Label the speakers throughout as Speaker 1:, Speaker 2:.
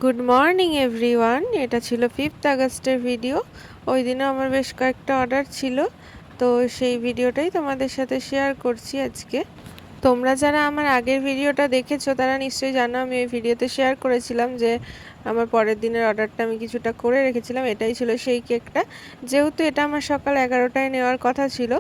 Speaker 1: Good morning everyone. এটা ছিল 5th আগস্টের ভিডিও। ওই দিনও আমার বেশ কয়েকটা অর্ডার ছিল, তো সেই ভিডিওটাই তোমাদের সাথে শেয়ার করছি আজকে। তোমরা যারা আমার আগের ভিডিওটা দেখেছো তারা নিশ্চয়ই জানো আমি ওই ভিডিওতে শেয়ার করেছিলাম যে আমার পরের দিনের অর্ডারটা আমি কিছুটা করে রেখেছিলাম। এটাই ছিল সেই কেকটা। যেহেতু এটা আমার সকাল 11টায় নেওয়ার কথা ছিল,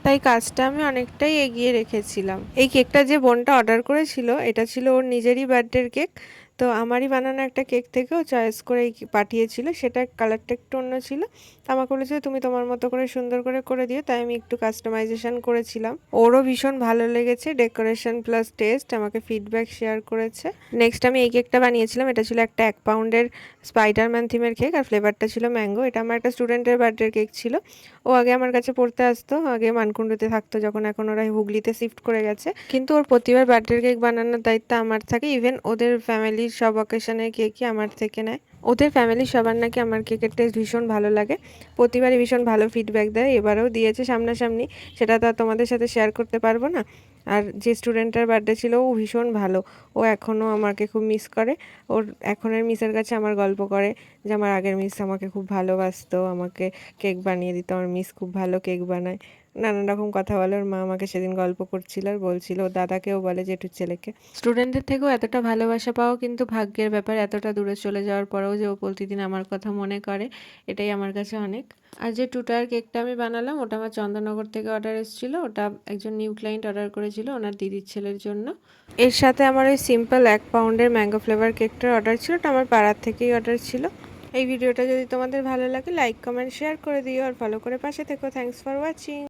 Speaker 1: তাই কাজটা আমি অনেকটাই এগিয়ে রেখেছিলাম। এই কেকটা যে বোনটা অর্ডার করেছিল এটা ছিল ওর নিজেরই বার্থডের কেক। তো আমারই বানানো একটা কেক থেকেও চয়েস করে পাঠিয়েছিল, সেটা কালারটা একটু অন্য ছিল। তো আমাকে বলেছিল তুমি তোমার মতো করে সুন্দর করে করে দিও, তাই আমি একটু কাস্টমাইজেশন করেছিলাম। ওরও ভীষণ ভালো লেগেছে, ডেকোরেশন প্লাস টেস্ট, আমাকে ফিডব্যাক শেয়ার করেছে। নেক্সট আমি এই কেকটা বানিয়েছিলাম। এটা ছিল একটা 1 পাউন্ডের স্পাইডারম্যান থিমের কেক, আর ফ্লেভারটা ছিল ম্যাঙ্গো। এটা আমার একটা স্টুডেন্টের বার্থডের কেক ছিল। ও আগে আমার কাছে পড়তে আসতো, আগে মানকুণ্ডুতে থাকতো, যখন এখন ওরা হুগলিতে শিফট করে গেছে। কিন্তু ওর প্রতিবার বার্থডের কেক বানানোর দায়িত্ব আমার থাকে। ইভেন ওদের ফ্যামিলির সব অকেশনের কেকই আমার থেকে নেয়। ওদের ফ্যামিলির সবার নাকি আমার কেকের টেস্ট ভীষণ ভালো লাগে, প্রতিবারই ভীষণ ভালো ফিডব্যাক দেয়। এবারেও দিয়েছে সামনাসামনি, সেটা তো আর তোমাদের সাথে শেয়ার করতে পারবো না। আর যে স্টুডেন্টের বার্থডে ছিল ও ভীষণ ভালো, ও এখনও আমাকে খুব মিস করে। ওর এখনের মিসের কাছে আমার গল্প করে যে আমার আগের মিস আমাকে খুব ভালোবাসতো, আমাকে কেক বানিয়ে দিত, আমার মিস খুব ভালো কেক বানায়, নানান রকম কথা বলে। ওর মা আমাকে সেদিন গল্প করছিল আর বলছিল ওর দাদাকেও বলে জেঠুর ছেলেকে। স্টুডেন্টদের থেকেও এতটা ভালোবাসা পাওয়া কিন্তু ভাগ্যের ব্যাপার। এতটা দূরে চলে যাওয়ার পরেও যে ও প্রতিদিন আমার কথা মনে করে, এটাই আমার কাছে অনেক। আর যে টুটার কেকটা আমি বানালাম ওটা আমার চন্দননগর থেকে অর্ডার এসেছিলো। ওটা একজন নিউ ক্লায়েন্ট অর্ডার করেছিল ওনার দিদির ছেলের জন্য। এর সাথে আমার ওই সিম্পল 1 পাউন্ডের ম্যাঙ্গো ফ্লেভার কেকটার অর্ডার ছিল, ওটা আমার পাড়ার থেকেই অর্ডার ছিল। এই ভিডিওটা যদি তোমাদের ভালো লাগে লাইক কমেন্ট শেয়ার করে দিও আর ফলো করে পাশে থেকো। Thanks for watching.